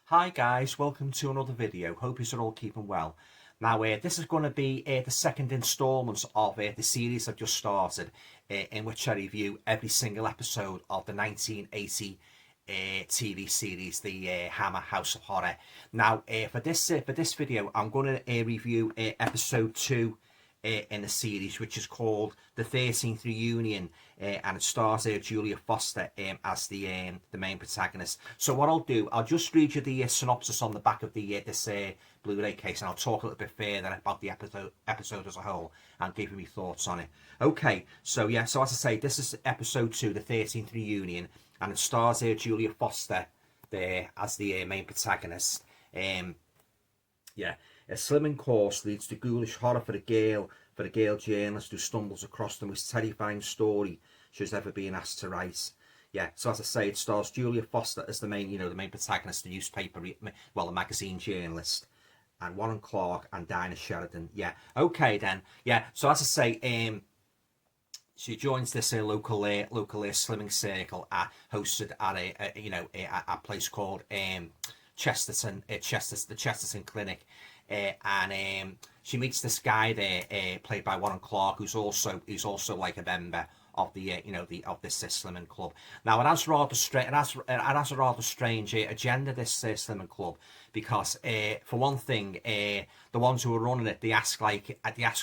Hi guys, welcome to another video. Hope you're all keeping well. Now this is going to be the second instalment of the series I've just started, in which I review every single episode of the 1980 TV series, the Hammer House of Horror. Now for this video I'm going to review episode 2 in the series, which is called the 13th Reunion, and it stars Julia Foster as the main protagonist. So what I'll do, I'll just read you the synopsis on the back of the this Blu-ray case, and I'll talk a little bit further about the episode as a whole and give you my thoughts on it. Okay, so yeah, so as I say, this is episode 2, the 13th Reunion, and it stars Julia Foster there as the main protagonist. Yeah, a slimming course leads to ghoulish horror for a girl journalist who stumbles across the most terrifying story she's ever been asked to write. Yeah, so as I say, it stars Julia Foster as the main protagonist, the newspaper, well, the magazine journalist, and Warren Clark and Dinah Sheridan. Yeah, okay then. Yeah, so as I say, she joins this local slimming circle hosted at a place called Chesterton, the Chesterton Clinic, and she meets this guy there, played by Warren Clark, who's also like a member of the of this slimming club. Now it has a rather strange agenda, this slimming club, because for one thing, the ones who are running it, they ask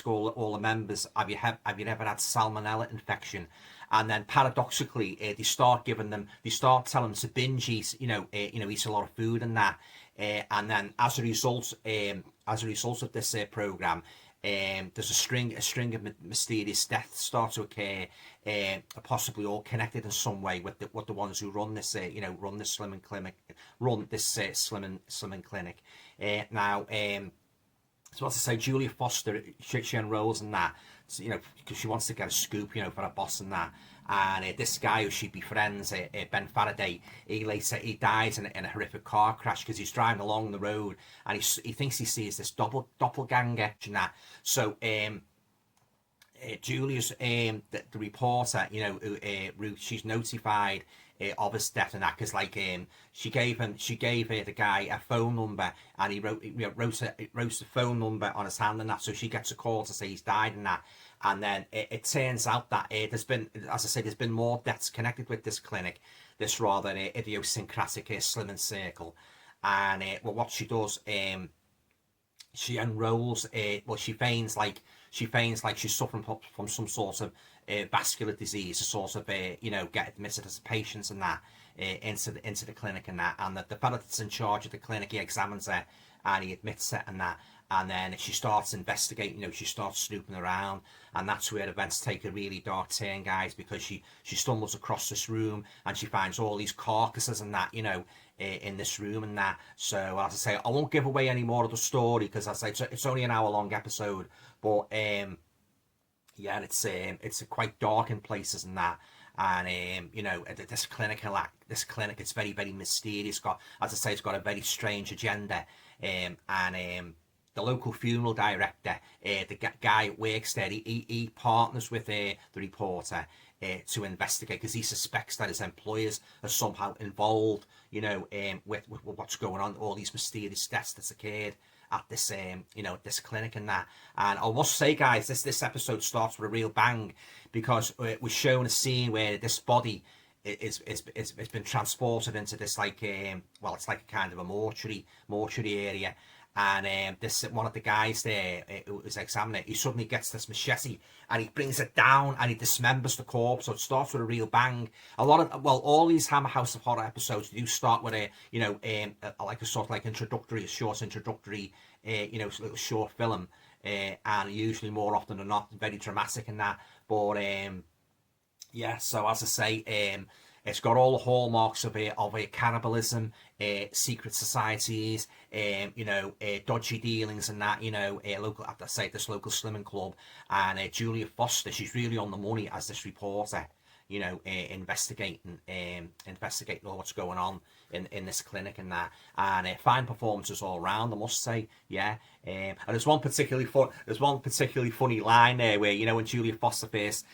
all the members, have you ever had salmonella infection? And then paradoxically, they start telling them to binge eat, eat a lot of food and that. And then as a result of this program, there's a string of mysterious deaths start to occur, possibly all connected in some way with the ones who run this slimming clinic. Now, so as I say, Julia Foster, she enrolls in that, because she wants to get a scoop, for her boss and that. And this guy who she befriends, Ben Faraday, he dies in a horrific car crash because he's driving along the road and he thinks he sees this doppelganger and that. So Julia's the reporter, she's notified of his death and that, because she gave the guy a phone number, and he wrote the phone number on his hand and that, so she gets a call to say he's died and that. And then it turns out that there's been more deaths connected with this clinic, this rather idiosyncratic slimming circle. And what she does, she enrolls, she feigns like she's suffering from some sort of vascular disease, to sort of get admitted as a patient and that, into the clinic and that. And the fellow that's in charge of the clinic, he examines her and he admits it and that. And then she starts investigating, she starts snooping around, and that's where events take a really dark turn, guys, because she stumbles across this room and she finds all these carcasses and that, in this room and that. So as I say, I won't give away any more of the story, because as I say, it's only an hour-long episode, but yeah, it's quite dark in places and that. And this clinic, it's very, very mysterious. As I say, it's got a very strange agenda, and the local funeral director, the guy who works there, he partners with the reporter to investigate, because he suspects that his employers are somehow involved, with what's going on, all these mysterious deaths that's occurred at this this clinic and that. And I must say, guys, this episode starts with a real bang, because we're shown a scene where this body it's been transported into this it's like a kind of a mortuary area. And this one of the guys there who is examining it, he suddenly gets this machete and he brings it down and he dismembers the corpse. So it starts with a real bang. All these Hammer House of Horror episodes do start with a short introductory little short film, and usually more often than not very dramatic in that. But yeah, so as I say, it's got all the hallmarks of cannibalism, secret societies, dodgy dealings and that, this local slimming club. And Julia Foster, she's really on the money as this reporter. investigating all what's going on in this clinic and that, and fine performances all round, I must say. Yeah. And there's one particularly funny line there where, when Julia Foster first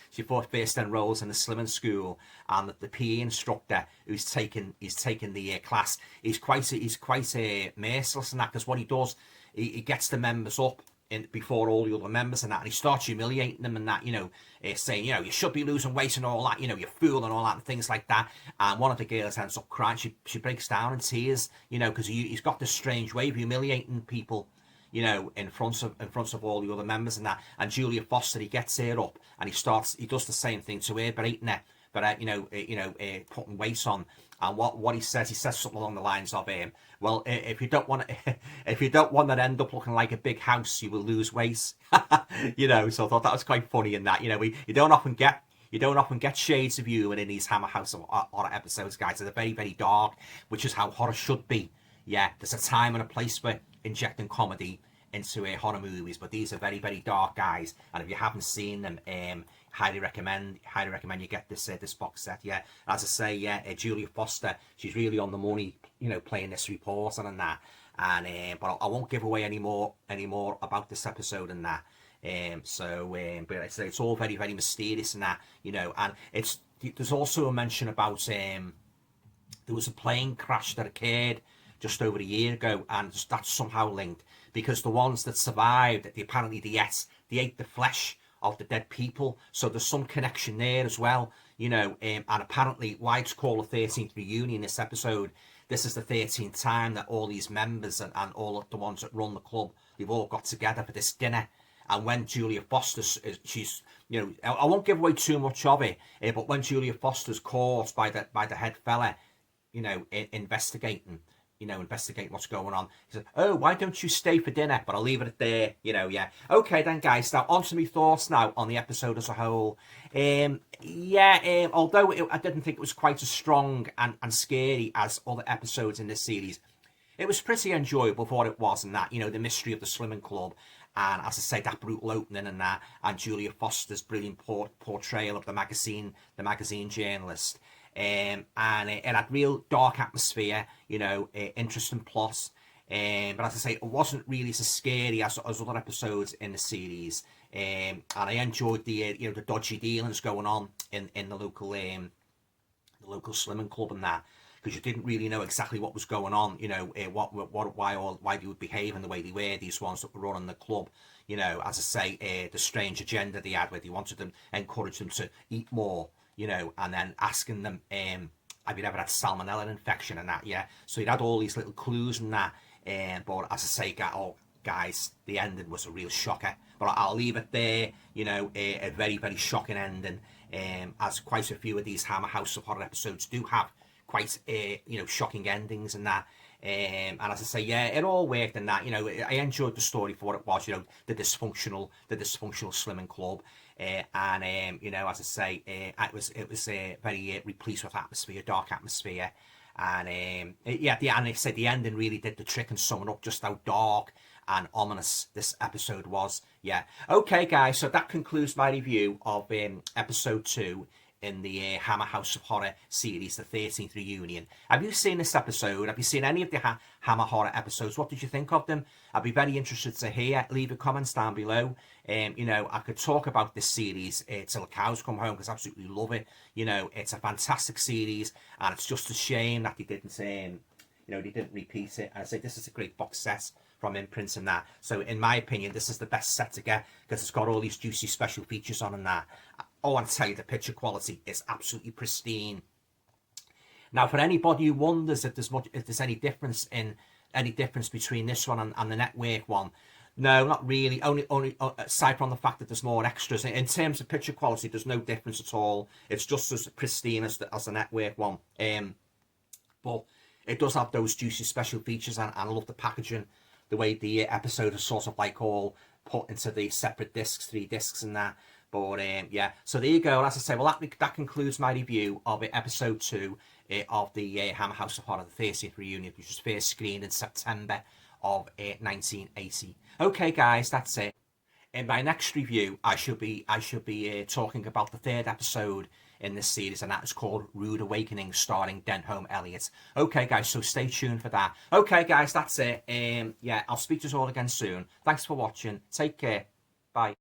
enrolls in the slimming school, and the PE instructor who's taking the class, he's quite merciless in that, because what he does, he gets the members up before all the other members and that, and he starts humiliating them and that, saying, you should be losing weight and all that, you're fool and all that and things like that. And one of the girls ends up crying. She breaks down in tears, because he's got this strange way of humiliating people, in front of all the other members and that. And Julia Foster, he gets her up and he does the same thing to her, berating her, but putting weight on. And what he says something along the lines of, well, if you don't want to end up looking like a big house, you will lose weight. So I thought that was quite funny in that, you don't often get shades of humour in these Hammer House of Horror episodes, guys. They're very, very dark, which is how horror should be. Yeah, there's a time and a place for injecting comedy into horror movies, but these are very, very dark, guys. And if you haven't seen them, highly recommend you get this box set. Yeah, as I say, Julia Foster, she's really on the money, playing this reporter and that. And but I won't give away any more about this episode and that. But it's all very, very mysterious and that, and there's also a mention about there was a plane crash that occurred just over a year ago, and that's somehow linked, because the ones that survived, apparently they ate the flesh of the dead people, so there's some connection there as well, and apparently why it's called the 13th Reunion, this episode, this is the 13th time that all these members and all of the ones that run the club, they've all got together for this dinner. And when Julia Foster, she's, I won't give away too much of it, but when Julia Foster's caught by the head fella, investigating what's going on, he said, oh, why don't you stay for dinner? But I'll leave it at there, yeah. Okay then, guys, now on to my thoughts now on the episode as a whole. Although I didn't think it was quite as strong and scary as other episodes in this series, it was pretty enjoyable for what it was, and that, the mystery of the Slimming Club, and as I say, that brutal opening and that, and Julia Foster's brilliant portrayal of the magazine journalist. And it had real dark atmosphere, interesting plot. But as I say, it wasn't really so scary as other episodes in the series. And I enjoyed the the dodgy dealings going on in the local slimming club and that, because you didn't really know exactly what was going on. Why they would behave in the way they were. These ones that were running the club. As I say, the strange agenda they had, where they wanted them, encourage them to eat more. And then asking them, have you ever had salmonella infection and that, yeah? So you'd had all these little clues and that, but as I say, guys, the ending was a real shocker. But I'll leave it there, a very, very shocking ending, as quite a few of these Hammer House of Horror episodes do have quite, shocking endings and that. And as I say, yeah, it all worked and that, I enjoyed the story for what it was, the dysfunctional slimming club. As I say, it was very replete with atmosphere, dark atmosphere, and I say the ending really did the trick and summing up just how dark and ominous this episode was. Yeah. Okay, guys, so that concludes my review of episode 2 in the Hammer House of Horror series, the 13th Reunion. Have you seen this episode? Have you seen any of the Hammer Horror episodes? What did you think of them? I'd be very interested to hear. Leave your comments down below. I could talk about this series till the cows come home, because I absolutely love it. It's a fantastic series, and it's just a shame that they didn't repeat it. And I say this is a great box set from Imprints and that. So in my opinion, this is the best set to get, because it's got all these juicy special features on and that. Oh, I tell you, the picture quality is absolutely pristine. Now, for anybody who wonders if there's any difference between this one and the network one, no, not really. Only aside from the fact that there's more extras. In terms of picture quality, there's no difference at all. It's just as pristine as the network one. But it does have those juicy special features, and I love the packaging, the way the episode is sort of like all put into the separate discs, 3 discs and that. But yeah, so there you go. As I say, well, that concludes my review of episode 2 of the Hammer House of Horror, the 13th Reunion, which was first screened in September of 1980. Okay, guys, that's it. In my next review, I should be talking about the 3rd episode in this series, and that is called Rude Awakening, starring Denholm Elliott. Okay, guys, so stay tuned for that. Okay, guys, that's it. Yeah, I'll speak to you all again soon. Thanks for watching. Take care. Bye.